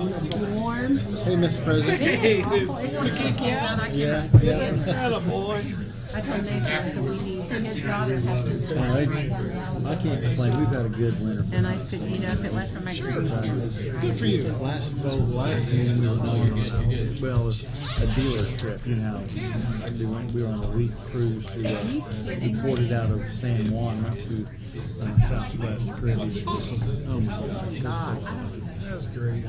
warm. Hey, Mr. President. It's awful. It's going to keep cold down. I cannot. Yeah. Boy. I told Nathan, I said, his daughter has been I can't complain. We've had a good winter. and I said, if it went for my grandmother. Good for you. Last year we were on, well, it was a dealer trip. You know, we were on a week cruise to, we ported out of San Juan up to Southwest Caribbean. Oh my God. That's great.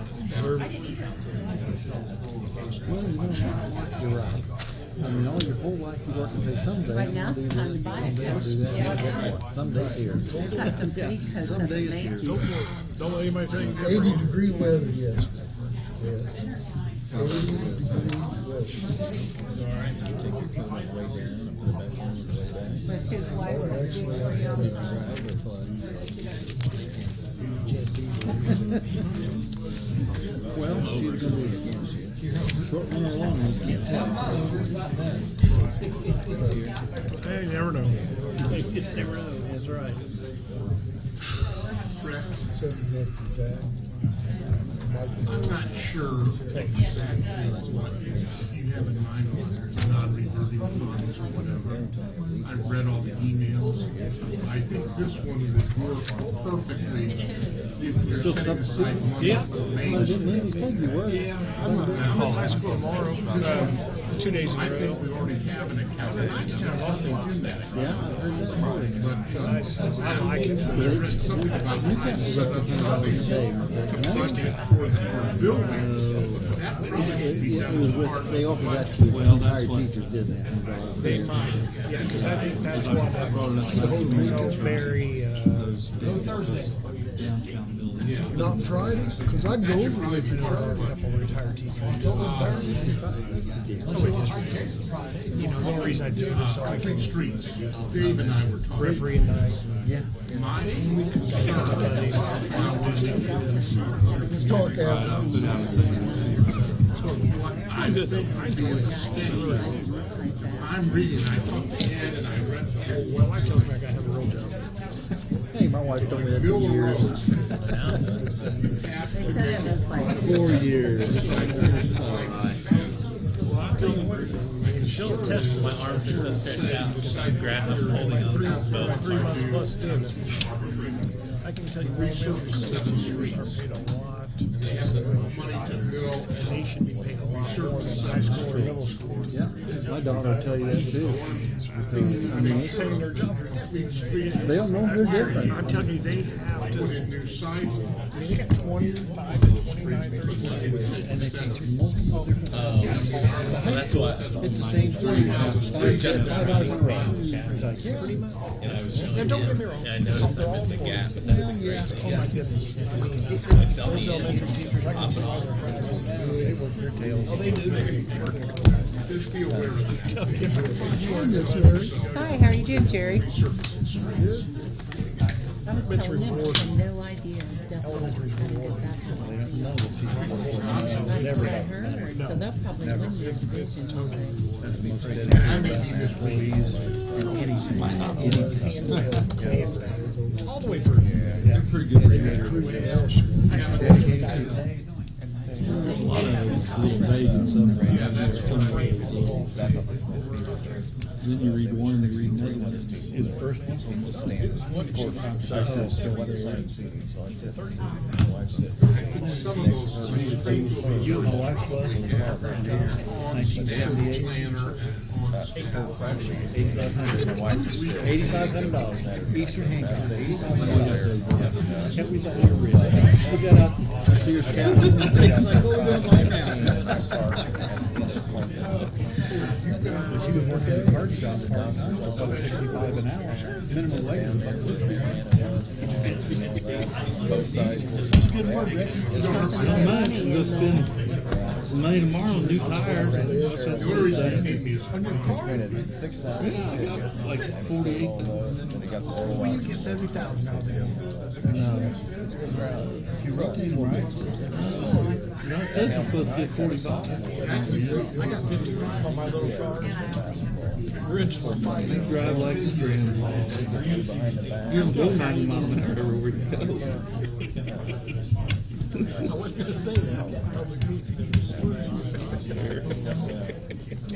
Well, you're right. I mean, all your whole life you work and say someday. Right now it's time to buy it. Guess what? Someday's here. It's got some pretty coats Some of days Macy's. here. Don't let anybody tell you 80-degree weather yesterday. Yes. 80-degree weather. But his wife Well, was actually, doing I it had all it the time. Well, see, it's going to be short one or long one. You can't tell. Hey, you never know. You never know. That's right. 7 minutes exact. I'm not sure exactly what you have in mind on there's non-reverting funds or whatever. I've read all the emails. I think this one would work perfectly if there's Still set aside substitute? money Yeah. for I Main didn't Street. really think you were. I'm in high school tomorrow. 2 days in I a think row. we already have an account. Sounds awful. Yeah, I heard that too. I like it. I read something about It set up something for the building. That probably should be Yeah, it done was as part with, they of offered that to retired teachers, didn't they? They might. Yeah, because I think that's what the whole Pillsbury, Not Friday, because I'd go over with you Friday. couple of retired teachers. Nobody just retired. You know, the only reason I do it is so I can streets. Dave and I were talking. referee at night. Yeah. My only concern Stark Avenue. I do it stay. I'm reading, I talked to Ed and I read the whole Well, I told him I gotta have a real job. Hey, my wife told me that for years. They said it was like 4 years. All right. Well, I'll tell you what, she'll attest to My arms are so stretched out because I'm grabbing, holding on to the 3 months plus doing it. I can tell you, we should teachers are paid a lot. They have the money to go And they and should be paid a lot more than high school or middle school. Yeah, my daughter will tell you that too. Because, I mean, it's, Saying their job is they don't know they're different. I'm telling you, they have to. put in new sites. I mean, they got 25 to 29, 30. And they teach multiple different subjects. That's what. It's the same thing. 5 hours in a row. It's like, yeah, pretty much. And I was showing Now, don't him, get me wrong. and I noticed I missed a gap, but that's not great. Oh my goodness. I mean, Like, tell those me, elementary teachers, I can see why they're friends. They work their tails. Oh, they do. Just be aware of that. Yes, Mary. Hi, how are you doing, Jerry? I was It's telling them, I rewarding. had no idea. Definitely had a good basketball team. That's what I heard. So they'll probably win this division. That's the most dedicated employees in anything. All the way through. They're pretty good. Dedicated people. There's a lot of it's a little vague in some areas. Then you read one, you read another one. Is the first one? It's almost standard. Of course, I'm still weather science. Some of those. You and my wife was in 1978. Planner $8,500. Eastern Hancock, $8,500. Can't we thought we were rich? We got out Sears County. It's like, what are we doing right now? But she was working at a card shop part-time for $1.65 an hour. Minimum wage was $1.60. It's good work, Rick. Not much. I'm gonna spend some money tomorrow on new tires. That's what I'm saying. Yeah, I got like 48,000. Well, you get 70,000 out of it. You rotate them right. No, it says you're supposed to get 45. I got 50 on my little car. Original. You drive like a grandpa. You don't go 90 miles an hour everywhere you go. wasn't gonna say that. Public meeting.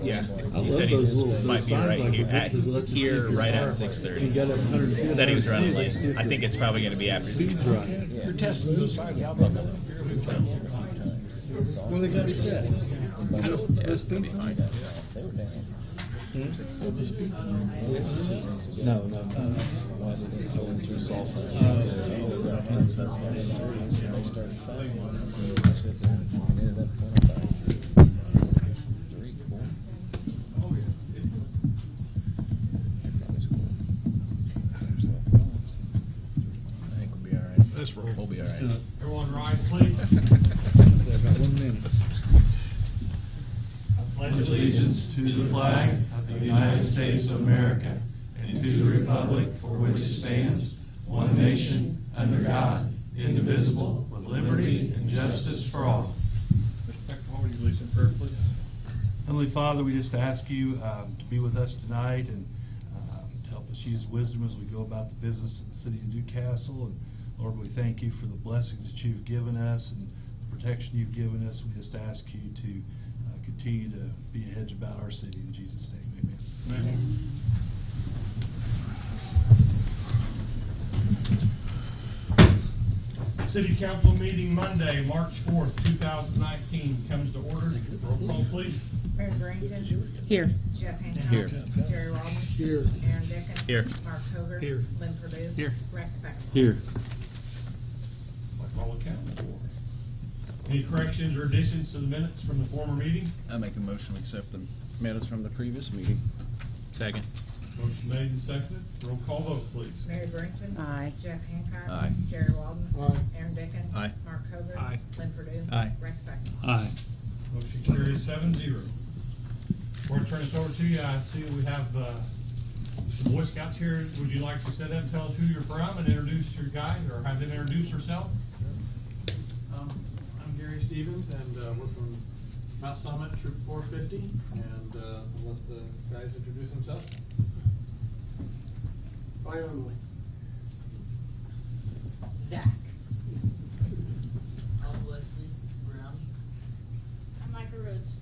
Yeah, I he love said those he little might be signs right like here, that, 'cause it lets you see here if you're right car. at 6:30. You got up 150. Said he was running late. See if I think it's probably going to be after Speed's 6. right. You're testing those signs out. What are they gonna be set? Yeah, it'll be fine. No. Let's roll. We'll be all right. Everyone rise, please. About 1 minute. Pledge allegiance to the flag of the United States of America and to the republic for which it stands, one nation, under God, indivisible, with liberty and justice for all. Heavenly Father, we just ask you to be with us tonight and to help us use wisdom as we go about the business of the city of Newcastle. And Lord, we thank you for the blessings that you've given us and the protection you've given us. We just ask you to continue to be a hedge about our city. In Jesus' name, amen. City Council meeting Monday, March 4th, 2019 comes to order. Roll call, please. Mary Barrington. Here. Jeff Hancock. Here. Jerry Rollins. Here. Aaron Dickens. Here. Mark Hover. Here. Lynn Purdue. Here. Rex Beckman. Here. Like all accounts for. Any corrections or additions to the minutes from the former meeting? I make a motion to accept the minutes from the previous meeting. Second. Motion made and seconded. Roll call vote, please. Mary Barrington. Aye. Jeff Hancock. Aye. Jerry Walden. Aye. Aaron Dickens. Aye. Mark Hover. Aye. Lynn Purdue. Aye. Rex Beckman. Aye. Motion carries 7-0. Before I turn this over to you, I see we have some Boy Scouts here. Would you like to stand up and tell us who you're from and introduce your guide, or have them introduce herself? I'm Gary Stevens, and we're from Mount Summit, Troop 450, and I'll let the guys introduce themselves. I only. Zach. I'm Leslie Brown. I'm Micah Rhodes.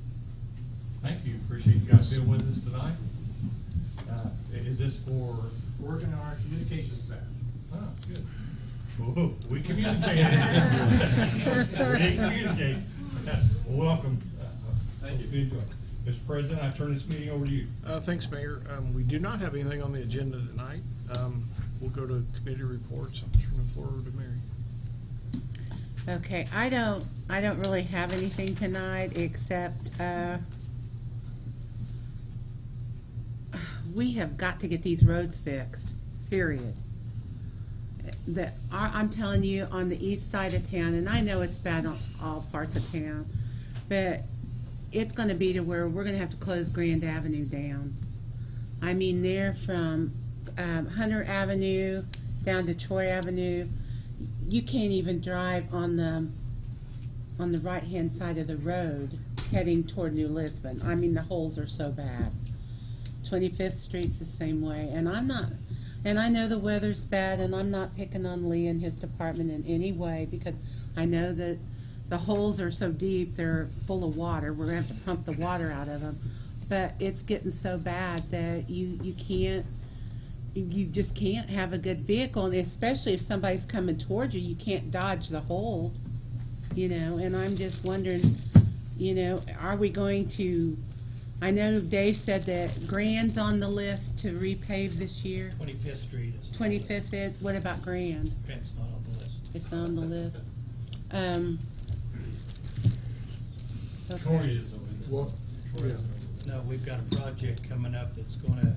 Thank you. Appreciate you guys being with us tonight. Is this for? Working on our communications badge. Oh, good. Whoa, we communicate. We did communicate. Well, welcome. Thank you. Enjoy. Mr. President, I turn this meeting over to you. Thanks, Mayor. We do not have anything on the agenda tonight. We'll go to committee reports. I'll turn the floor over to Mary. Okay, I don't really have anything tonight except we have got to get these roads fixed, period. I'm telling you, on the east side of town, and I know it's bad on all parts of town, but it's going to be to where we're going to have to close Grand Avenue down. I mean, they're from Hunter Avenue down to Troy Avenue. You can't even drive on the right-hand side of the road heading toward New Lisbon. I mean, the holes are so bad. 25th Street's the same way, and I know the weather's bad, and I'm not picking on Lee and his department in any way, because I know that the holes are so deep, they're full of water. We're going to have to pump the water out of them. But it's getting so bad that you just can't have a good vehicle, and especially if somebody's coming towards you, you can't dodge the holes, and I'm just wondering, are we going to, I know Dave said that Grand's on the list to repave this year. 25th Street is. 25th is, what about Grand? Grant's not on the list. It's not on the list. Okay. Troy is over there. What? Troy is over No, we've got a project coming up that's gonna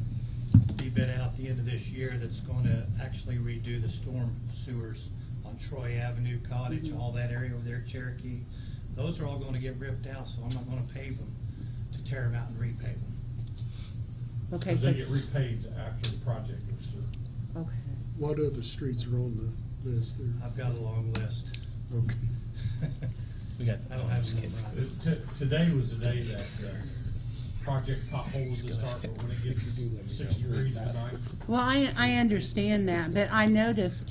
be bid out at the end of this year that's gonna actually redo the storm sewers on Troy Avenue, Cottage, all that area over there, Cherokee. Those are all gonna get ripped out, so I'm not gonna pave them, to tear them out and repave them. Okay, They so, get repaved after the project goes through. okay. What other streets are on the list there? I've got a long list. Okay. We got. I don't have them right. Today was the day that project potholes to start, but when it gets 6 degrees at night. Well, I understand that, but I noticed,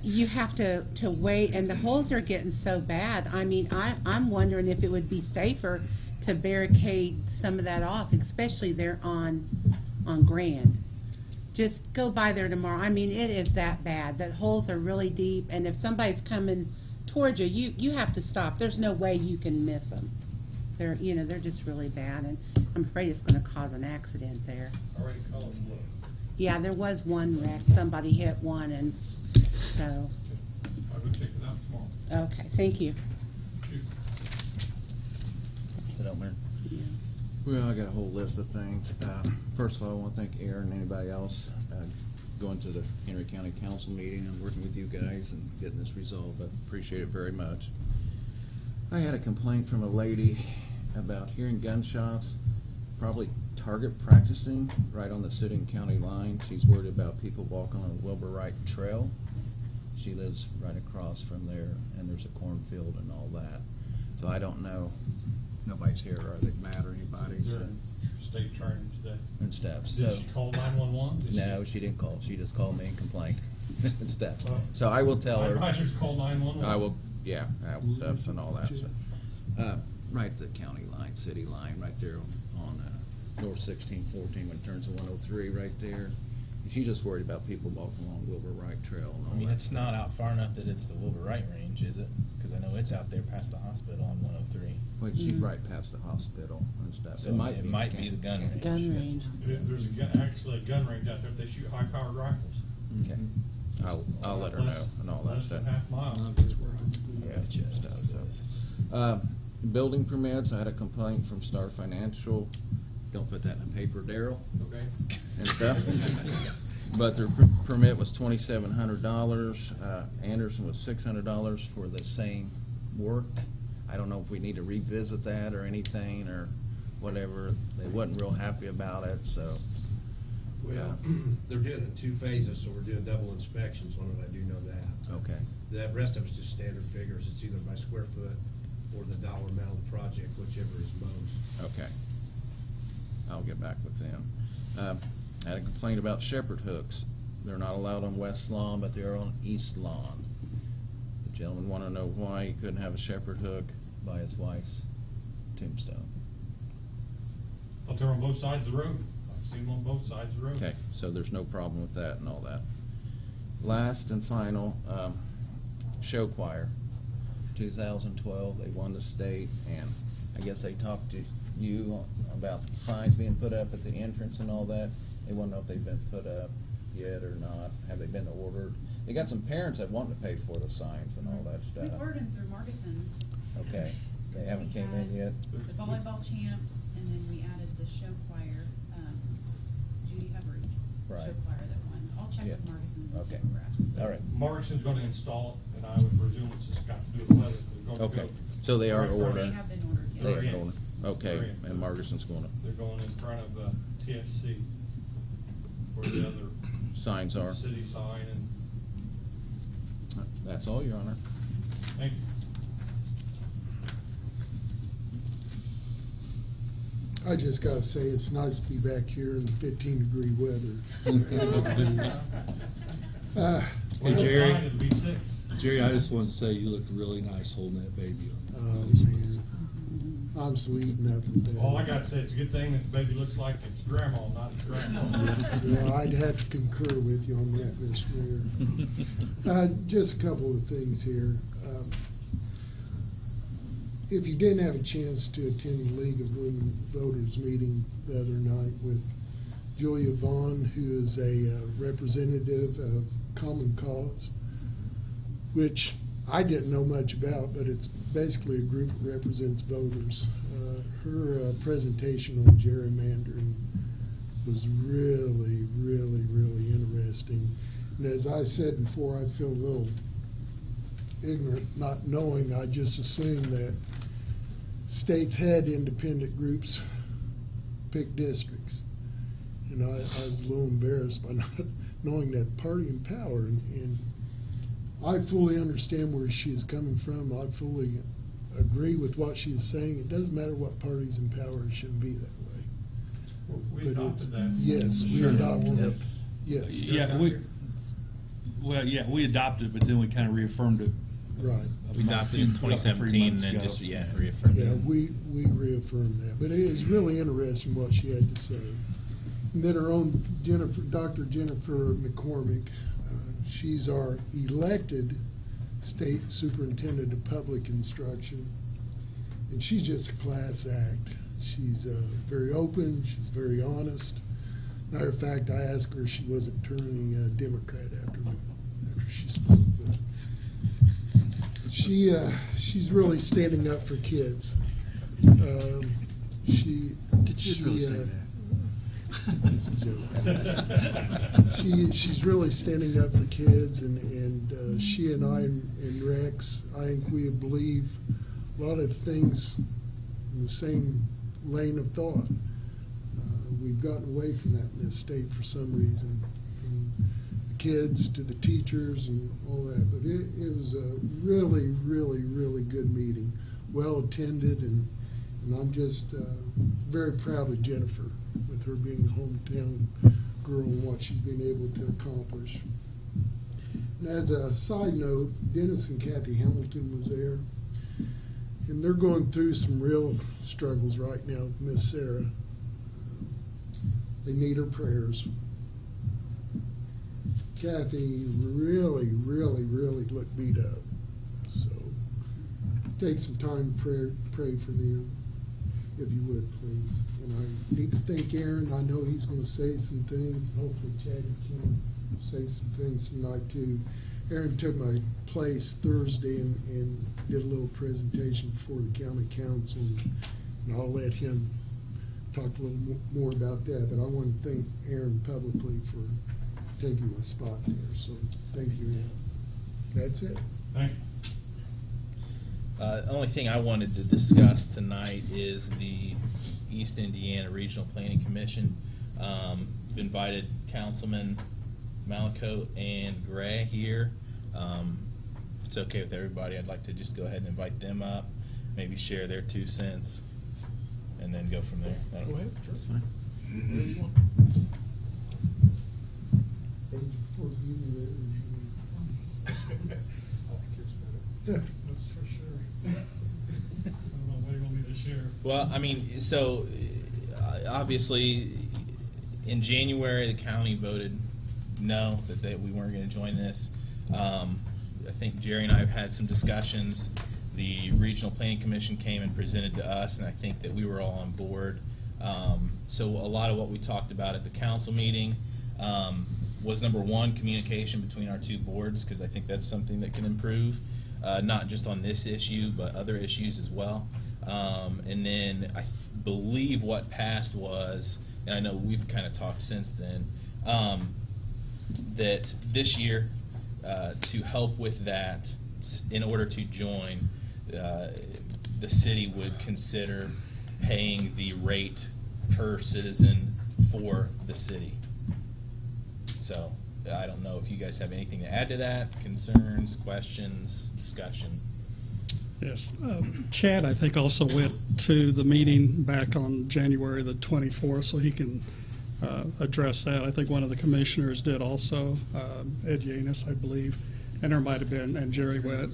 you have to wait, and the holes are getting so bad. I mean, I'm wondering if it would be safer to barricade some of that off, especially there on Grand. Just go by there tomorrow. I mean, it is that bad. The holes are really deep, and if somebody's coming towards you, you have to stop. There's no way you can miss them. They're just really bad, and I'm afraid it's going to cause an accident there. Already called what? Yeah, there was one wreck. Somebody hit one, and so. I'll go check it out tomorrow. Okay, thank you. Is it out there? Yeah. Well, I got a whole list of things. First of all, I want to thank Aaron and anybody else going to the Henry County Council meeting and working with you guys and getting this resolved. I appreciate it very much. I had a complaint from a lady about hearing gunshots, probably target practicing right on the city and county line. She's worried about people walking on Wilbur Wright Trail. She lives right across from there, and there's a cornfield and all that. So I don't know. Nobody's here, or they mad or anybody. So. State training today. And stuff. Did So she call 911? no, she didn't call. She just called me and complained and stuff. So I will tell My her. advisors call 911. I will. Yeah, stuff and all that stuff. Right at the county line, city line, right there on North 1614 when it turns to 103, right there. She's just worried about people walking along Wilbur Wright Trail and all I mean, that. it's not out far enough that it's the Wilbur Wright range, is it? Because I know it's out there past the hospital on 103. Well, she's right past the hospital and stuff. So it might be the gun range. Gun range. There's actually a gun range out there. They shoot high-powered rifles. Okay. I'll let her know and all that Less stuff. than half mile. Yeah, stuff. So. Building permits. I had a complaint from Star Financial. Don't put that in the paper, Daryl. Okay. And stuff. But their permit was $2,700. Anderson was $600 for the same work. I don't know if we need to revisit that or anything or whatever. They wasn't real happy about it, so. Well, they're doing it in 2 phases, so we're doing double inspections on it. I do know that. Okay. The rest of it's just standard figures. It's either by square foot or the dollar amount of the project, whichever is most. Okay. I'll get back with them. I had a complaint about shepherd hooks. They're not allowed on West Lawn, but they are on East Lawn. The gentleman wanted to know why he couldn't have a shepherd hook by his wife's tombstone. But they're on both sides of the road. I've seen them on both sides of the road. Okay, so there's no problem with that and all that. Last and final, show choir. 2012, they won the state, and I guess they talked to you about signs being put up at the entrance and all that. They want to know if they've been put up yet or not. Have they been ordered? They got some parents that want to pay for the signs and all that stuff. We ordered them through Markison's. Okay, they So haven't we came in had yet? The volleyball champs, and then we added the show choir, Judy Hubbard's Right. show choir that won. I'll check Yeah. with Markison's and see Okay. where we're at. All right. Morrison's gonna install it, and I would presume it's just got to do with weather. 'Cause they're going to Okay, go- so they are Right, right. ordering. They have been ordered, yes. They They're are in. ordering. Okay, They're in. and Margerson's going to, They're going in front of TSC, where the other signs are. city sign, and That's all, Your Honor. thank you. I just gotta say, it's nice to be back here in 15-degree weather. Hey, Jerry. Well, it'd be 6. Jerry, I just wanted to say you looked really nice holding that baby on. Oh, man. I'm sweet enough with that. All I got to say, it's a good thing that the baby looks like its grandma, not its grandma. Yeah, I'd have to concur with you on that, Mr. Mayor. Just a couple of things here. If you didn't have a chance to attend the League of Women Voters meeting the other night with Julia Vaughn, who is a representative of Common Cause, which I didn't know much about, but it's basically a group that represents voters. Her presentation on gerrymandering was really, really, really interesting. And as I said before, I feel a little ignorant not knowing. I just assumed that states had independent groups pick districts. And I was a little embarrassed by not knowing that party in power. And I fully understand where she is coming from. I fully agree with what she is saying. It doesn't matter what party's in power, it shouldn't be that way. We adopted that. Yes, we Sure. adopted it. Yes. Yeah, Well, yeah, we adopted it, but then we kind of reaffirmed it. Right. We adopted it in 2017 and then just, reaffirmed Yeah, it. we reaffirmed that, but it is really interesting what she had to say. And then our own Dr. Jennifer McCormick, she's our elected state superintendent of public instruction, and she's just a class act. She's very open, she's very honest. Matter of fact, I asked her if she wasn't turning Democrat after she spoke. But she's really standing up for kids. Did you really say that? It's a joke. She's really standing up for kids, and she and I and Rex, I think we believe a lot of things in the same lane of thought. We've gotten away from that in this state for some reason, from the kids to the teachers and all that. But it was a really, really, really good meeting, well attended, and I'm just very proud of Jennifer with her being a hometown girl and what she's been able to accomplish. And as a side note, Dennis and Kathy Hamilton was there, and they're going through some real struggles right now with Miss Sarah. They need her prayers. Kathy really, really, really looked beat up. So take some time to pray for them, if you would, please. And I need to thank Aaron. I know he's going to say some things. Hopefully Chad can say some things tonight too. Aaron took my place Thursday and did a little presentation before the county council, and I'll let him talk a little more about that, but I want to thank Aaron publicly for taking my spot there. So thank you, Aaron. That's it. Thank you. The only thing I wanted to discuss tonight is the East Indiana Regional Planning Commission. We've invited Councilman Malakote and Gray here. If it's okay with everybody, I'd like to just go ahead and invite them up, maybe share their 2 cents, and then go from there. Go ahead. Sure. That's fine. Thank you for being there. That's for sure. I don't know what you want me to share. Well, I mean, so obviously in January the county voted no, that we weren't going to join this. I think Jerry and I have had some discussions. The Regional Planning Commission came and presented to us, and I think that we were all on board. So a lot of what we talked about at the council meeting was, number one, communication between our two boards, because I think that's something that can improve, not just on this issue, but other issues as well. And then I believe what passed was, and I know we've kind of talked since then, that this year, to help with that, in order to join, the city would consider paying the rate per citizen for the city. So I don't know if you guys have anything to add to that, concerns, questions, discussion. Yes. Chad, I think, also went to the meeting back on January the 24th, so he can address that. I think one of the commissioners did also, Ed Yanis, I believe, and there might have been, and Jerry went.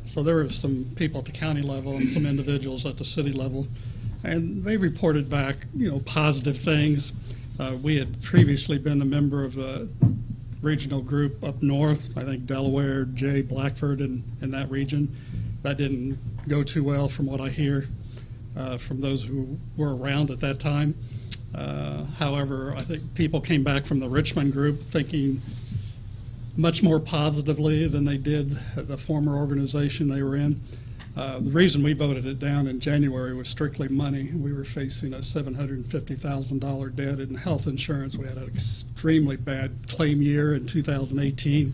So there were some people at the county level and some individuals at the city level, and they reported back, positive things. We had previously been a member of a regional group up north, I think Delaware, Jay, Blackford, in that region. That didn't go too well from what I hear from those who were around at that time. However, I think people came back from the Richmond group thinking much more positively than they did the former organization they were in. The reason we voted it down in January was strictly money. We were facing a $750,000 debt in health insurance. We had an extremely bad claim year in 2018.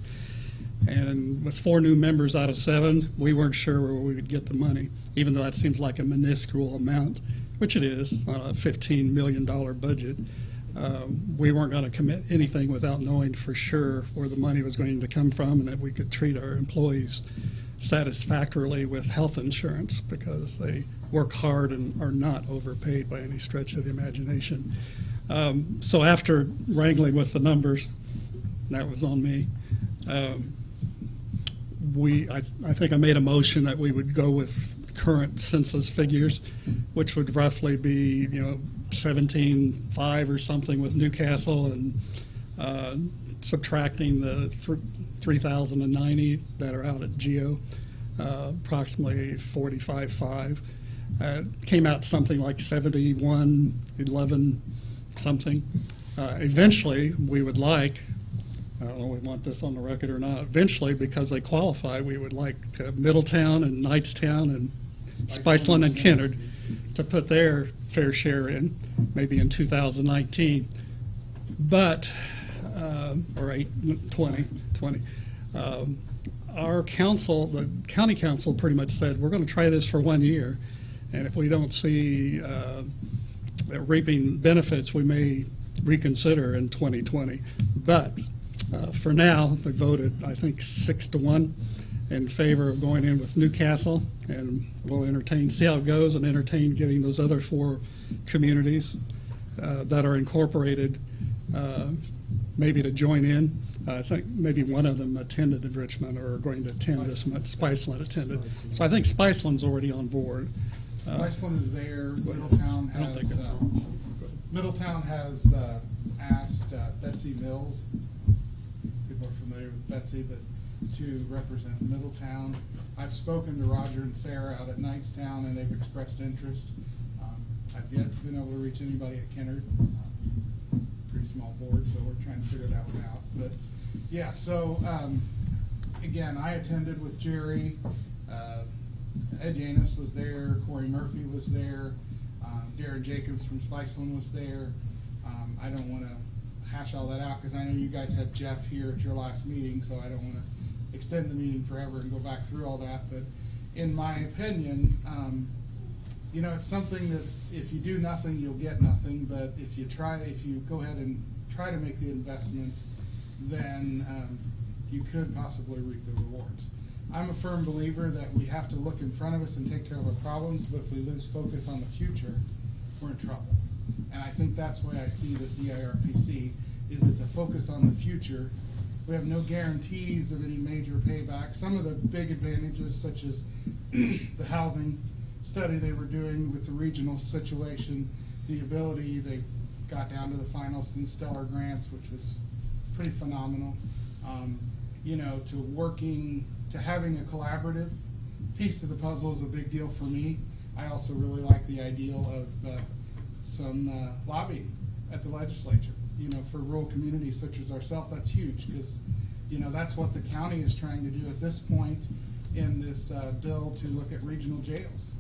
And with 4 new members out of 7, we weren't sure where we would get the money, even though that seems like a minuscule amount, which it is, on a $15 million budget. We weren't going to commit anything without knowing for sure where the money was going to come from and that we could treat our employees satisfactorily with health insurance, because they work hard and are not overpaid by any stretch of the imagination. So after wrangling with the numbers, and that was on me, I think I made a motion that we would go with current census figures, which would roughly be, 17.5 or something with Newcastle, and subtracting the 3,090 that are out at Geo, approximately 45.5. Came out something like 71.11 something. Eventually, we would like, I don't know if we want this on the record or not, eventually, because they qualify, we would like Middletown and Knightstown and Spiceland and Kennard to put their fair share in, maybe in 2019. But, or 20. Our council, the county council pretty much said, we're going to try this for 1 year, and if we don't see reaping benefits, we may reconsider in 2020. But for now, they voted, I think, 6-1 in favor of going in with Newcastle, and we'll see how it goes, and entertain getting those other 4 communities that are incorporated maybe to join in. I think maybe one of them attended in Richmond or are going to attend this month. Spiceland attended. So I think Spiceland's already on board. Spiceland is there. Middletown has. I don't think that's Middletown has asked Betsy Mills. People are familiar with Betsy, but to represent Middletown. I've spoken to Roger and Sarah out at Knightstown, and they've expressed interest. I've yet to been able to reach anybody at Kennard. Pretty small board, so we're trying to figure that one out. But yeah, so again, I attended with Jerry. Ed Yanis was there. Corey Murphy was there. Darren Jacobs from Spiceland was there. I don't want to hash all that out because I know you guys had Jeff here at your last meeting, so I don't want to extend the meeting forever and go back through all that. But in my opinion, it's something that's, if you do nothing, you'll get nothing. But if you go ahead and try to make the investment, then you could possibly reap the rewards. I'm a firm believer that we have to look in front of us and take care of our problems, but if we lose focus on the future, we're in trouble. And I think that's why I see this EIRPC, is it's a focus on the future. We have no guarantees of any major payback. Some of the big advantages, such as the housing study they were doing with the regional situation, the ability, they got down to the finals in Stellar Grants, which was pretty phenomenal. To having a collaborative piece to the puzzle is a big deal for me. I also really like the ideal of some lobbying at the legislature. For rural communities such as ourselves, that's huge because, that's what the county is trying to do at this point in this bill to look at regional jails.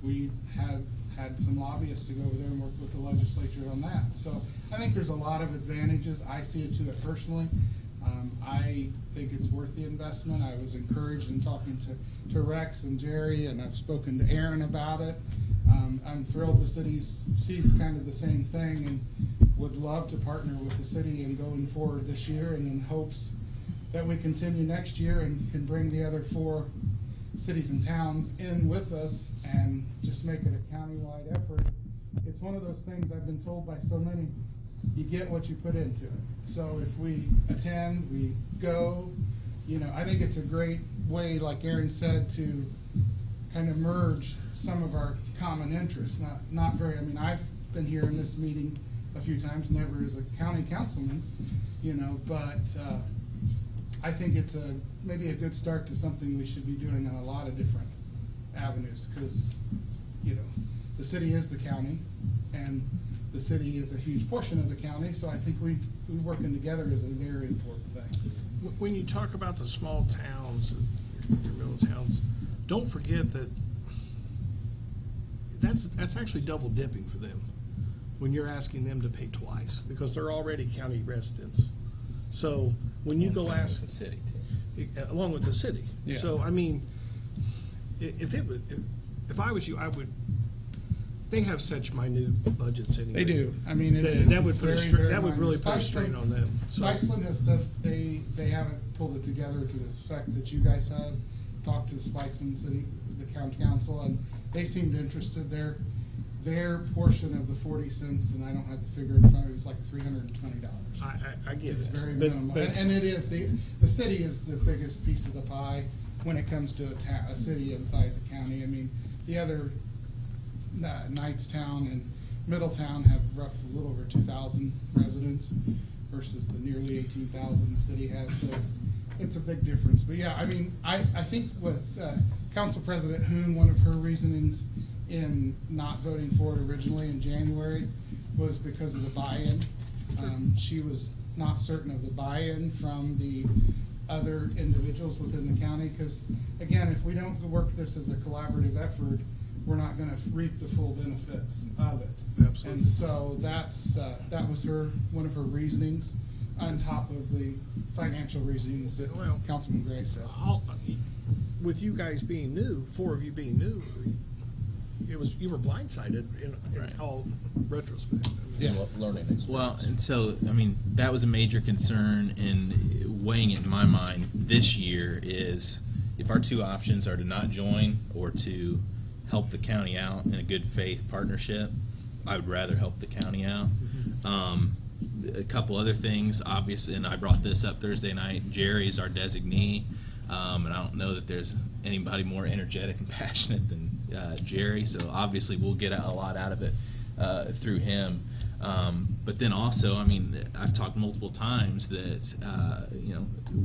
We have had some lobbyists to go over there and work with the legislature on that. So I think there's a lot of advantages. I see it to it personally. I think it's worth the investment. I was encouraged in talking to Rex and Jerry, and I've spoken to Aaron about it. I'm thrilled the city sees kind of the same thing and would love to partner with the city in going forward this year, and in hopes that we continue next year and can bring the other 4 cities and towns in with us and just make it a countywide effort. It's one of those things I've been told by so many, you get what you put into it. So if we attend, we go, I think it's a great way, like Aaron said, to kind of merge some of our common interests. I've been here in this meeting a few times, never as a county councilman, but I think it's maybe a good start to something we should be doing on a lot of different avenues, because, the city is the county, and the city is a huge portion of the county, so I think we working together is a very important thing. When you talk about the small towns, your middle towns, don't forget that that's actually double dipping for them when you're asking them to pay twice, because they're already county residents. So when you go ask the city too, along with the city. Yeah. So if I was you, I would. They have such minute budgets anyway. They do. That would really put a strain on them. So. Spiceland has said they haven't pulled it together to the effect that you guys have. Talked to the Spiceland City, the county council, and they seemed interested. Their portion of the 40 cents, and I don't have the figure in front of me, is like $320. I get It's it. very But- minimal, but and, it's- and it is the city is the biggest piece of the pie when it comes to a city inside the county. I mean, the other Knightstown and Middletown have roughly a little over 2,000 residents versus the nearly 18,000 the city has. So it's a big difference. But yeah, I mean, I think with Council President Hoon, one of her reasonings in not voting for it originally in January was because of the buy-in. She was not certain of the buy-in from the other individuals within the county, because again, if we don't work this as a collaborative effort, we're not going to reap the full benefits of it. Absolutely. And so that's that was one of her reasonings, on top of the financial reasonings that Councilman Gray said. With you guys being new, 4 of you being new, you were blindsided in all retrospect. Learning. Well, and so, I mean, that was a major concern in weighing it in my mind this year is if our two options are to not join or to help the county out in a good faith partnership, I would rather help the county out. A couple other things, obviously, and I brought this up Thursday night, Jerry's our designee, and I don't know that there's anybody more energetic and passionate than Jerry, so obviously we'll get a lot out of it through him. But then also, I mean, I've talked multiple times that,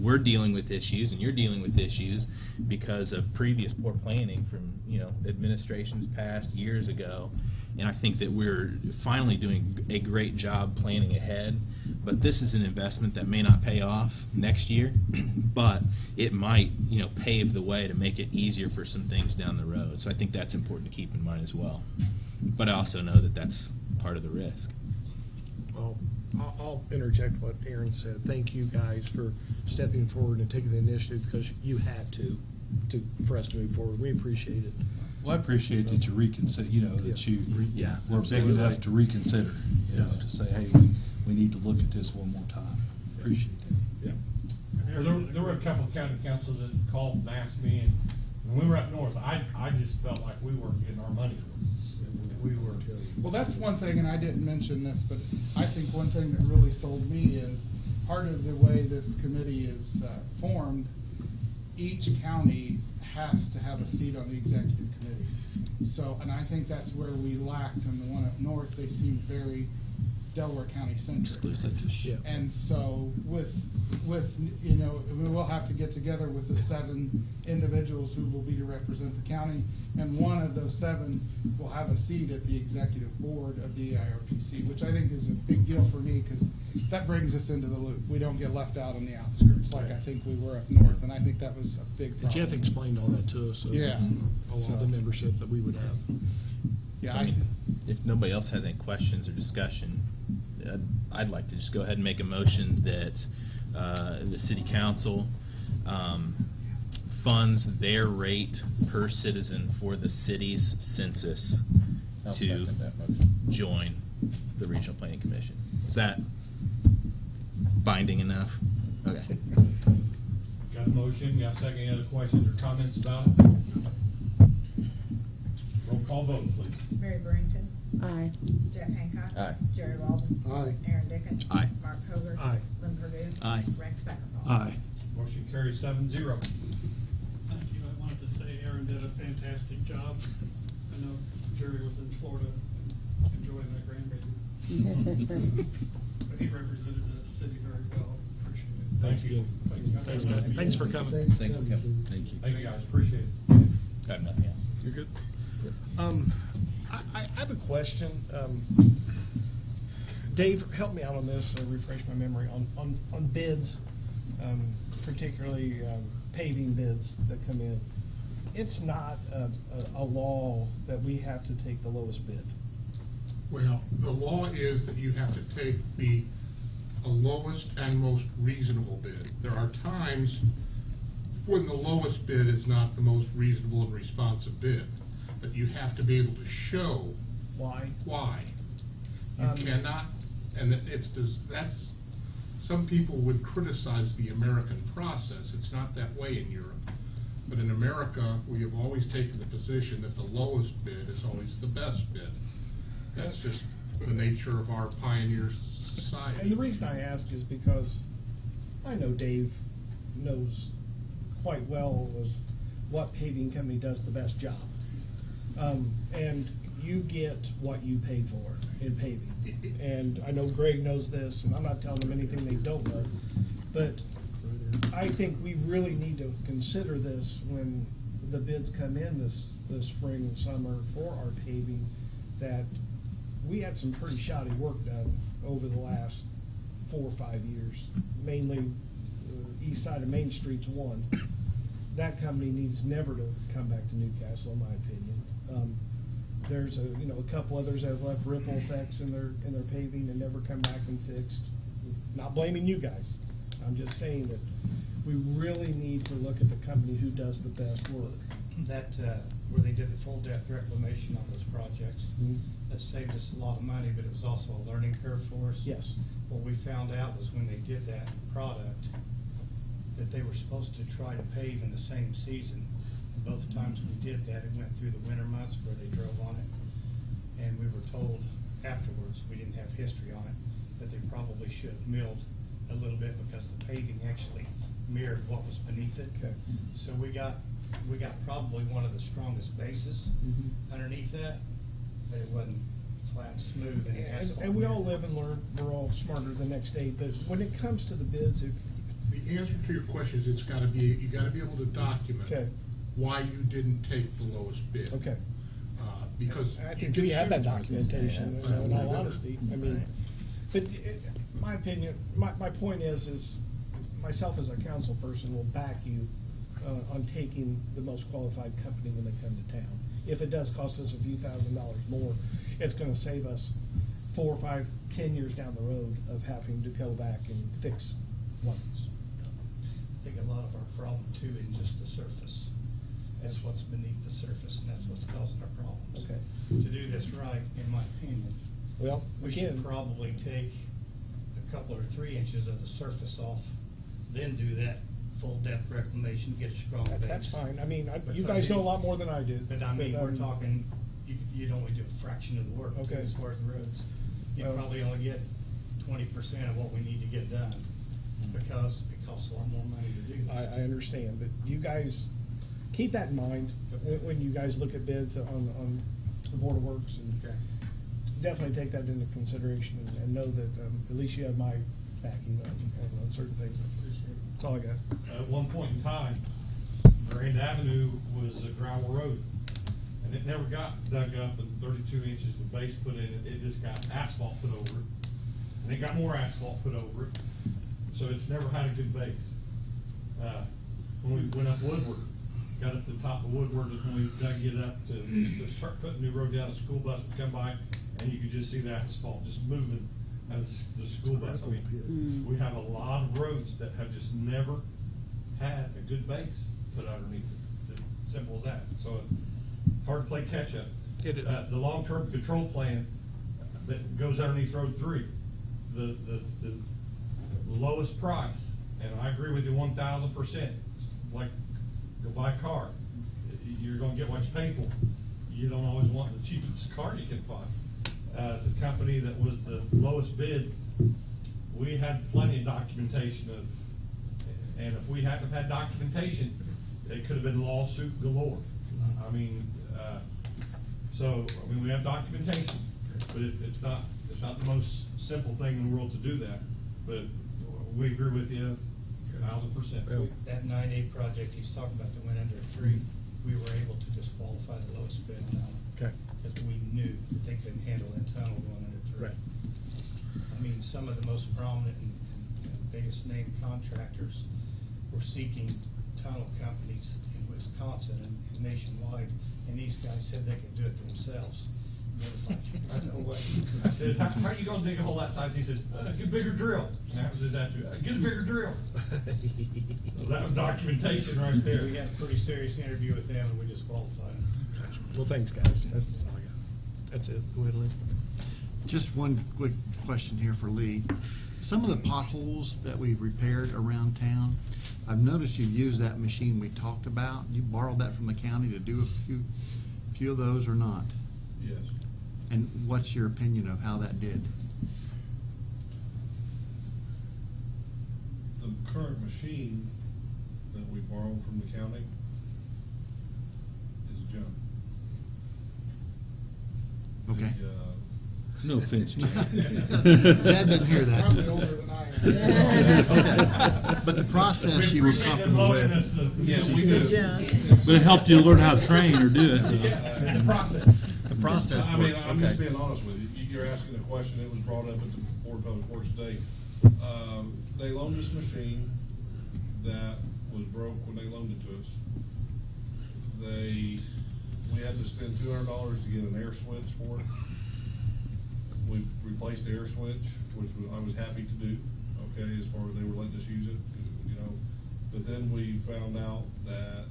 we're dealing with issues and you're dealing with issues because of previous poor planning from, administrations past years ago. And I think that we're finally doing a great job planning ahead. But this is an investment that may not pay off next year, but it might, pave the way to make it easier for some things down the road. So I think that's important to keep in mind as well. But I also know that that's part of the risk. Well, I'll interject what Aaron said. Thank you guys for stepping forward and taking the initiative because you had to for us to move forward. We appreciate it. Well, I appreciate that you reconsider, that you were big enough to reconsider, to say, hey, we need to look at this one more time. Appreciate that. Yeah. There were a couple of county councils that called and asked me, and when we were up north, I just felt like we weren't getting our money. We were. Well, that's one thing, and I didn't mention this, but I think one thing that really sold me is part of the way this committee is formed, each county has to have a seat on the executive committee. So, and I think that's where we lacked in the one up north. They seemed very Delaware County centric. Yeah. And so with we will have to get together with the 7 individuals who will be to represent the county, and one of those 7 will have a seat at the executive board of DIRPC, which I think is a big deal for me because that brings us into the loop. We don't get left out on the outskirts like I think we were up north, and I think that was a big problem. Jeff explained all that to us. So Yeah. All the membership that we would have. Yeah, So, I mean, if nobody else has any questions or discussion, I'd like to just go ahead and make a motion that the city council funds their rate per citizen for the city's census I'll to second that motion. join the Regional Planning Commission. Is that binding enough? Okay. Got a motion, got a second, any other questions or comments about it? Roll call vote, please. Mary Barrington, Aye. Jeff Hancock. Aye. Jerry Walden. Aye. Aaron Dickens. Aye. Mark Hoger. Aye. Lynn Purdue. Aye. Rex Beckerfahl. Aye. Motion carries 7-0. Thank you. I wanted to say Aaron did a fantastic job. I know Jerry was in Florida enjoying that grandbaby. But he represented the city very well. Appreciate it. Thank you. Thanks, guys. Thanks for coming. Thanks for coming. Thank you. Thank you, guys, appreciate it. I have nothing else. You're good. I have a question. Dave, help me out on this, refresh my memory on bids, particularly paving bids that come in. It's not a law that we have to take the lowest bid. Well, the law is that you have to take the lowest and most reasonable bid. There are times when the lowest bid is not the most reasonable and responsive bid, but you have to be able to show Why? You cannot, and that's, some people would criticize the American process. It's not that way in Europe. But in America, we have always taken the position that the lowest bid is always the best bid. That's just the nature of our pioneer society. And the reason I ask is because I know Dave knows quite well of what paving company does the best job. And you get what you pay for in paving. And I know Greg knows this, and I'm not telling him anything they don't know. But I think we really need to consider this when the bids come in this spring and summer for our paving, that we had some pretty shoddy work done over the last 4 or 5 years, mainly east side of Main Street's one. That company needs never to come back to Newcastle, in my opinion. There's a couple others that have left ripple effects in their paving and never come back and fixed. Not blaming you guys. I'm just saying that we really need to look at the company who does the best work. That, where they did the full depth reclamation on those projects, that saved us a lot of money, but it was also a learning curve for us. Yes. What we found out was when they did that product, that they were supposed to try to pave in the same season. And both times we did that, it went through the winter months where they drove on it. And we were told afterwards, we didn't have history on it, that they probably should have milled a little bit because the paving actually mirrored what was beneath it. Okay. So we got probably one of the strongest bases underneath that, but it wasn't flat and smooth and asphalt. And we all live and learn. We're all smarter the next day. But when it comes to the bids, if The answer to your question is you gotta be able to document Okay. why you didn't take the lowest bid. Okay. Because. I you think get we have that sued. documentation, in all honesty. I mean, but my opinion, my point is myself as a council person will back you on taking the most qualified company when they come to town. If it does cost us a few $1,000s more, it's gonna save us 4, 5, 10 years down the road of having to go back and fix ones. I think a lot of our problem too is just the surface. That's what's beneath the surface, and that's what's causing our problems. Okay. To do this right, in my opinion, Well, we should probably take a couple or 3 inches of the surface off, then do that full depth reclamation, get a strong base. That's fine. I mean, you Because guys know a lot more than I do. But I mean, we're talking, you'd only do a fraction of the work too, Okay. as far as the roads. You'd Well- probably only get 20% of what we need to get done, because it costs a lot more money to do that. I understand, but you guys, keep that in mind when you guys look at bids on the Board of Works, and definitely take that into consideration and know that at least you have my backing on certain things. That's all I got. At one point in time, Grand Avenue was a gravel road, and it never got dug up and 32 inches of base put in it. It just got asphalt put over it, and it got more asphalt put over it. So it's never had a good base. When we went up Woodward, got up to the top of Woodward, and when we dug it up to start putting new road down, a school bus would come by, and you could just see the asphalt just moving as the school bus. I mean, we have a lot of roads that have just never had a good base put underneath it. As simple as that. So hard to play catch up. It is. The long-term control plan that goes underneath Road 3, the lowest price, and I agree with you 1,000%. Like, go buy a car. You're gonna get what you pay for. You don't always want the cheapest car you can find. The company that was the lowest bid, we had plenty of documentation of, and if we hadn't have had documentation, it could have been lawsuit galore. I mean, we have documentation, but it's not the most simple thing in the world to do that. But we agree with you 1,000%. That 9A project he's talking about that went under a tree, we were able to disqualify the lowest bid on it. Okay. Because we knew that they couldn't handle that tunnel going under 3. Right. I mean, some of the most prominent and biggest name contractors were seeking tunnel companies in Wisconsin and nationwide, and these guys said they could do it themselves. And it was like, no way. I said, how are you gonna dig a hole that size? He said, get a bigger drill. And that was his attitude, get a bigger drill. Well, that was documentation right there. We had a pretty serious interview with them, and we disqualified them. Well, thanks, guys. That's all I got. That's it. Go ahead, Lee. Just one quick question here for Lee. Some of the potholes that we've repaired around town, I've noticed you've used that machine we talked about. You borrowed that from the county to do a few of those or not? Yes. And what's your opinion of how that did? the current machine that we borrowed from the county is junk. Okay. No offense, Chad. Chad didn't hear that. Probably older than I am. Okay. But the process you were comfortable with. Yeah, we do. But it helped you learn how to train or do it. The process. The process I mean, works, I'm just okay. being honest with you. You're asking a question that was brought up at the Board of Public Works today. They loaned us a machine that was broke when they loaned it to us. We had to spend $200 to get an air switch for it. We replaced the air switch, which I was happy to do, okay, as far as they were letting us use it, you know. But then we found out that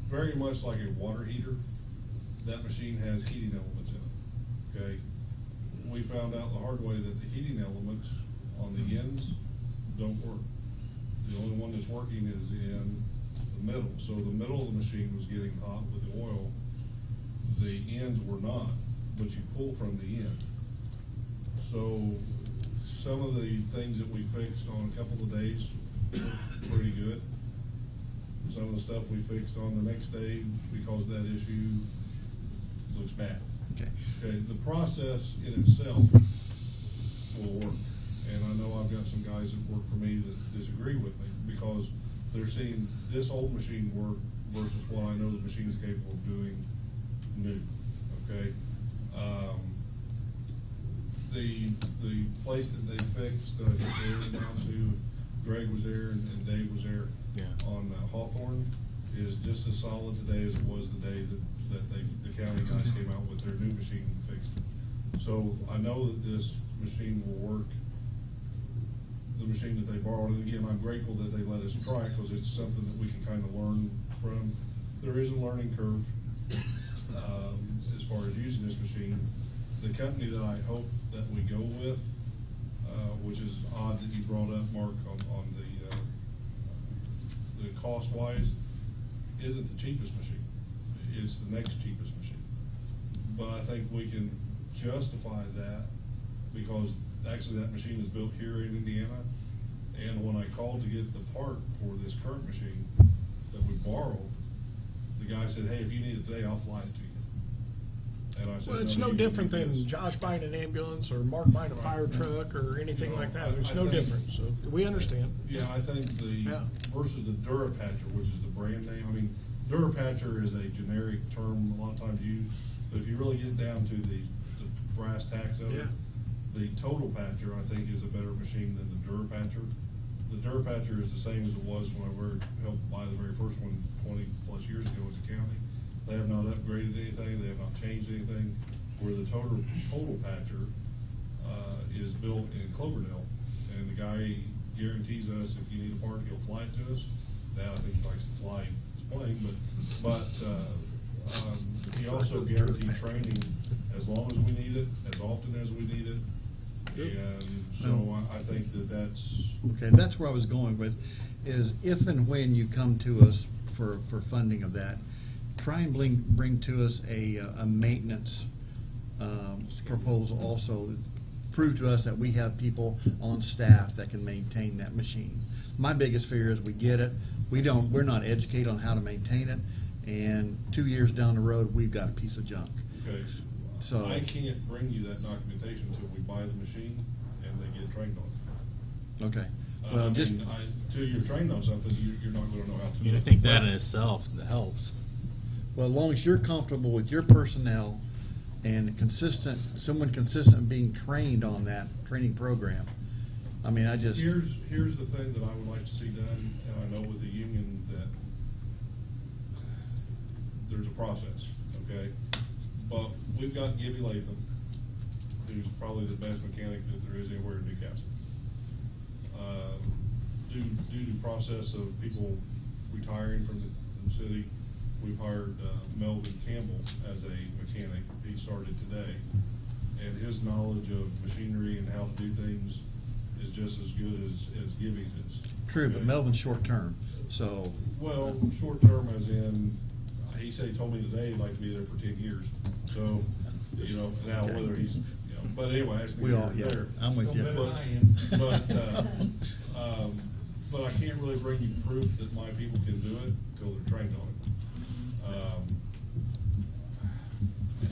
very much like a water heater, that machine has heating elements in it, okay? We found out the hard way that the heating elements on the ends don't work. The only one that's working is in the middle. So the middle of the machine was getting hot with the oil. The ends were not, but you pull from the end. So some of the things that we fixed on a couple of days were pretty good. Some of the stuff we fixed on the next day because of that issue looks bad. Okay. Okay, the process in itself will work. And I know I've got some guys that work for me that disagree with me because they're seeing this old machine work versus what I know the machine is capable of doing new, okay? The place that they fixed, they were down to, Greg was there and Dave was there. Yeah. On Hawthorne is just as solid today as it was the day that the county guys came out with their new machine and fixed it. So I know that this machine will work, the machine that they borrowed. And again, I'm grateful that they let us try it because it's something that we can kind of learn from. There is a learning curve as far as using this machine. The company that I hope that we go with, which is odd that you brought up, Mark, on the cost-wise, isn't the cheapest machine. It's the next cheapest machine. But I think we can justify that because actually that machine is built here in Indiana. And when I called to get the part for this current machine that we borrowed, the guy said, hey, if you need it today, I'll fly it to you. And I said, Well, it's no you different need than this. Josh buying an ambulance or Mark buying a fire truck or anything like that. There's no difference, so we understand. Yeah, I think versus the Durapatcher, which is the brand name, I mean, Durapatcher is a generic term a lot of times used, but if you really get down to the brass tacks of it, the Total Patcher, I think, is a better machine than the Durapatcher. The Durapatcher is the same as it was when I helped buy the very first one 20 plus years ago at the county. They have not upgraded anything, they have not changed anything, where the Total Patcher is built in Cloverdale, and the guy guarantees us if you need a part, he'll fly it to us. Now, I think he likes to fly his plane, but he also guaranteed training as long as we need it, as often as we need it. And so I think that's... Okay, that's where I was going with, is if and when you come to us for funding of that, try and bring to us a maintenance proposal also. Prove to us that we have people on staff that can maintain that machine. My biggest fear is we get it, we're not educated on how to maintain it, and 2 years down the road, we've got a piece of junk. Okay, so I can't bring you that documentation until we buy the machine and they get trained on it. Okay. Well, until you're trained on something, you're not going to know how to do it. I think that in itself helps. Well, as long as you're comfortable with your personnel and someone consistent being trained on that training program, I mean, Here's the thing that I would like to see done, and I know with the union that there's a process, okay? But we've got Gibby Latham, who's probably the best mechanic that there is anywhere in Newcastle. Due to process of people retiring from the city, we've hired Melvin Campbell as a mechanic. He started today, and his knowledge of machinery and how to do things is just as good as Gibby's is. True, but Melvin's short term, so. Well, short term as in, he said he told me today he'd like to be there for 10 years. So, now whether he's, but anyway, that's we all, yeah, there. I'm with you. But But I can't really bring you proof that my people can do it until they're trained on it.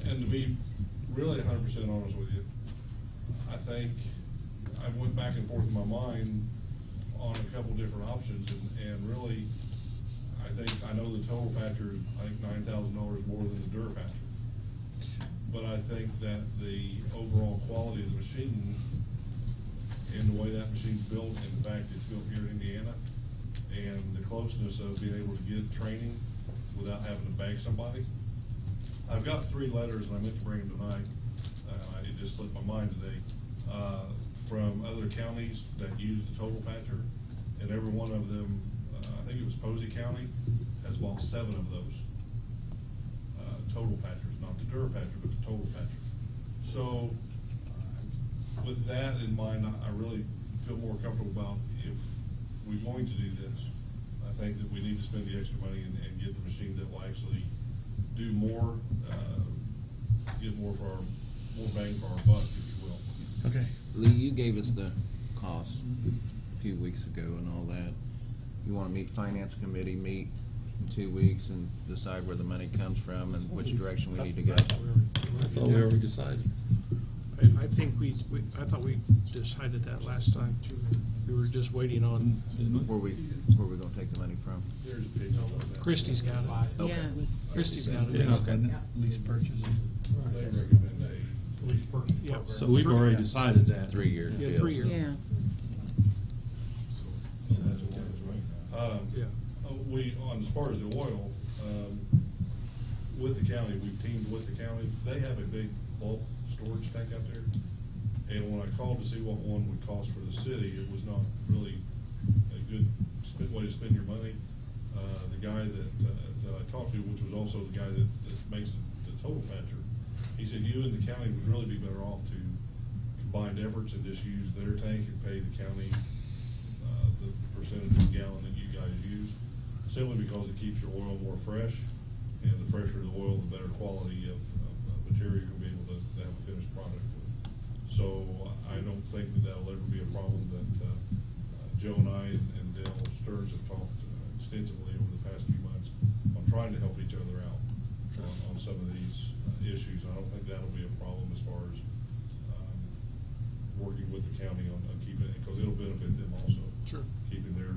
And to be really 100% honest with you, I think I went back and forth in my mind on a couple different options, and really, I know the total patcher is, I think, $9,000 more than the Durapatcher. But I think that the overall quality of the machine and the way that machine's built, and the fact it's built here in Indiana, and the closeness of being able to get training without having to beg somebody. I've got 3 letters, and I meant to bring them tonight. It just slipped my mind today. From other counties that use the total patcher, and every one of them, I think it was Posey County, has bought 7 of those total patchers, not the Durapatcher, but the total patcher. So with that in mind, I really feel more comfortable about if we're going to do this. I think that we need to spend the extra money and get the machine that will actually do more, get more bang for our buck, if you will. Okay. Lee, you gave us the cost a few weeks ago and all that. You want to meet finance committee, meet in 2 weeks and decide where the money comes from and which direction we need to go? I thought we already decided. I think I thought we decided that last time too. We were just waiting on. Where we gonna take the money from? There's a page on that. Christie's got it. Okay. Yeah. Christie's got it. Yeah. Okay. Lease purchase. They recommend a lease purchase Yep. program. So we've already decided that. 3 year Yeah, deal. 3 years. Yeah. Yeah. As far as the oil, with the county, we've teamed with the county. They have a big bulk storage tank out there. And when I called to see what one would cost for the city, it was not really a good way to spend your money. The guy that I talked to, which was also the guy that makes the total patcher, he said you and the county would really be better off to combine efforts and just use their tank and pay the county the percentage of gallon that you guys use, simply because it keeps your oil more fresh, and the fresher the oil, the better quality of material you'll be able to have a finished product with. So I don't think that'll ever be a problem. That Joe and I and Dale Stearns have talked extensively over the past few months on trying to help each other out on some of these issues. I don't think that'll be a problem as far as working with the county on keeping it, because it'll benefit them also. Sure. Keeping their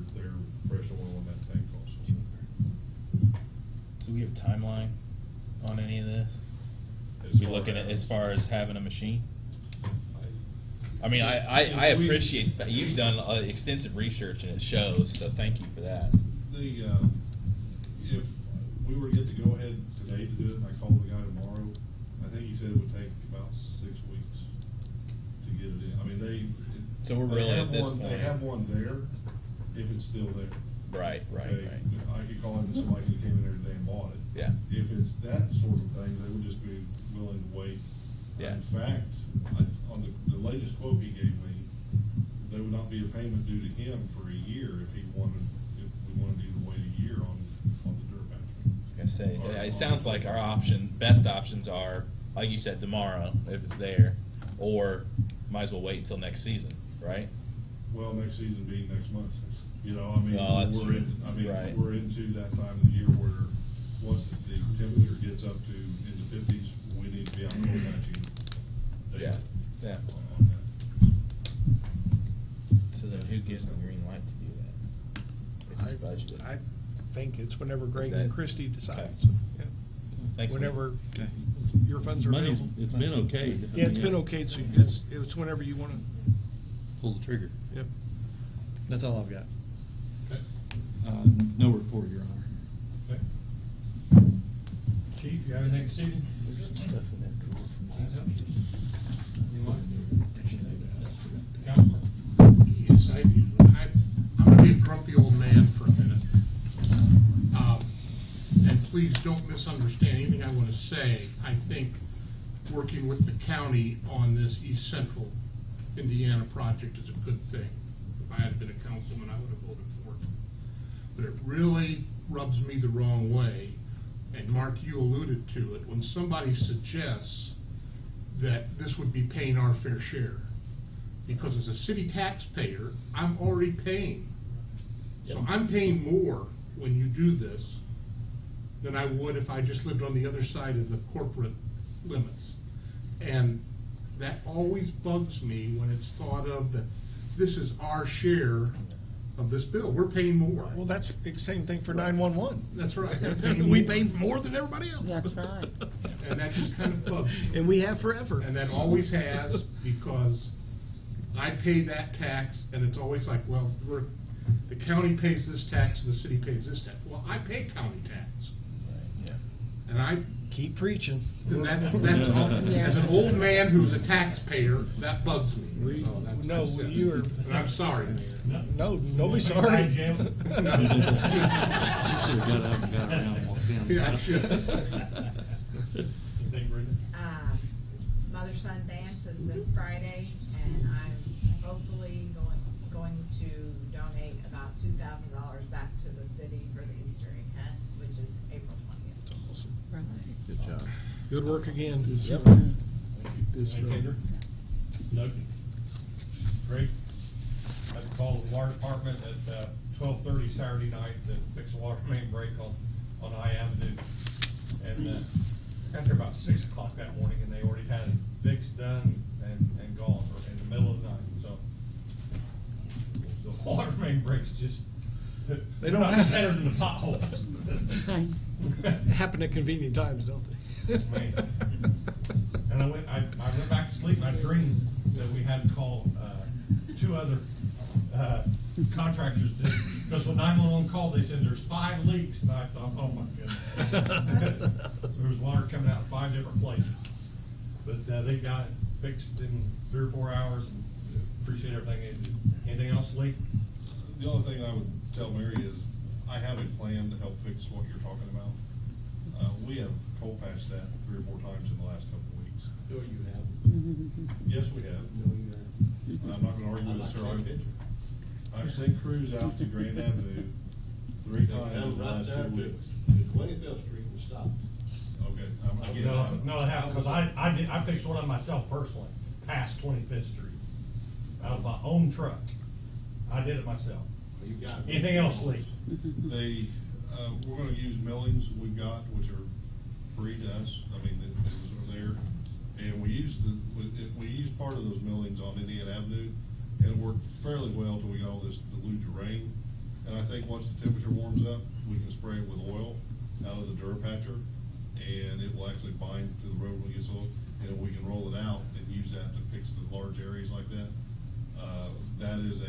fresh oil in that tank also. Do we have a timeline on any of this? We looking at as far as having a machine? I mean, I appreciate that you've done extensive research and it shows. So thank you for that. If we were to get the go ahead today to do it, and I call the guy tomorrow, I think he said it would take about 6 weeks to get it in. I mean, So we're really at this point. They have one there, if it's still there. Right. I could call in somebody who came in there today and bought it. Yeah. If it's that sort of thing, they would just be willing to wait. Yeah. In fact, on the latest quote he gave me, there would not be a payment due to him for a year if we wanted to wait a year on the Durapatcher. I was gonna say, it sounds like our best options are, like you said, tomorrow if it's there, or might as well wait until next season, right? Well, next season being next month, you know, I mean, Well, that's we're into that time of the year where once the temperature gets up to in the 50s, we need to be out cold patching. Yeah. On that. So then, who gives the green light to do that? If it's budgeted. I think it's whenever Greg Is that- and Christie decides. Okay. Yeah. Thanks, Lee. Whenever your funds are Money's, available. it's been okay. Yeah, it's been okay. So it's whenever you want to. Pull the trigger. Yep. That's all I've got. No report, Your Honor. Okay. Chief, you have anything this evening? There's some stuff in that drawer from last meeting. Counselor? Yes, I do. I'm gonna be a grumpy old man for a minute. And please don't misunderstand anything I want to say. I think working with the county on this East Central Indiana project is a good thing. If I had been a councilman, I would have voted for it. But it really rubs me the wrong way, and Mark, you alluded to it, when somebody suggests that this would be paying our fair share. because as a city taxpayer, I'm already paying. So I'm paying more when you do this than I would if I just lived on the other side of the corporate limits. And that always bugs me when it's thought of that this is our share of this bill. We're paying more. Well, that's the same thing for 911. That's right. We pay more than everybody else. That's right. And that just kind of bugs me. And we have forever. And that always has, because I pay that tax, and it's always like, well, the county pays this tax and the city pays this tax. Well, I pay county tax. And I keep preaching. And that's all. As an old man who's a taxpayer, that bugs me. So that's No, upset. you are. And I'm sorry, Mayor. No, don't be sorry. You should have got up and got around and walked in. Yeah, I should. Mother-son dance is this Friday, and I'm hopefully going to donate about $2,000 back to the city for the Easter egg hunt, which is April 20th. Awesome. Good job. Good work again. This Yep. Friday. This Thank Friday. you. Noted. Great. I called the water department at 12:30 Saturday night to fix a water main break on I Avenue. And got there about 6 o'clock that morning, and they already had it fixed, done, and gone, or in the middle of the night. So the water main breaks just, They don't not have- better than the potholes. Happen at convenient times, don't they? Man. And I went back to sleep, and I dreamed that we had to call 2 other contractors, because when 911 called, they said there's 5 leaks, and I thought, oh my goodness. There was water coming out in 5 different places. But they got it fixed in 3 or 4 hours, and appreciate everything they did. Anything else, Lee? The only thing I would tell Mary is, I have a plan to help fix what you're talking about. We have cold patched that 3 or 4 times in the last couple of weeks. No, you have. Yes, we have. No, you have. I'm not gonna argue with it, sir. I've sent crews out to Grand Avenue 3 times in the last 2 weeks. 25th Street and stop. Okay, I get it. No, it happened, because I fixed one of them myself personally, past 25th Street, out of my own truck. I did it myself. You got it. Anything else, Lee? We're gonna use millings we've got, which are free to us. I mean, it was there. And we used part of those millings on Indiana Avenue, and it worked fairly well until we got all this deluge of rain. And I think once the temperature warms up, we can spray it with oil out of the Durapatcher, and it will actually bind to the road when it gets old. And if we can roll it out and use that to fix the large areas like that, that is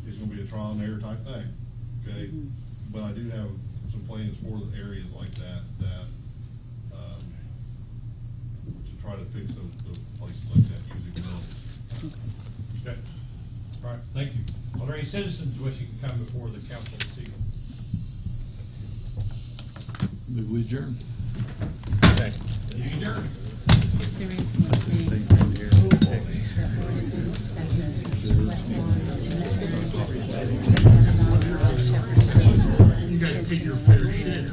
it's gonna be a trial and error type thing, okay? But I do have some plans for the areas like that, to try to fix those places like that using millings. Okay. All right, thank you. Are there any citizens wishing to come before the council this evening? Move we adjourn. Okay. You adjourn. There is one thing. You gotta pay your fair share.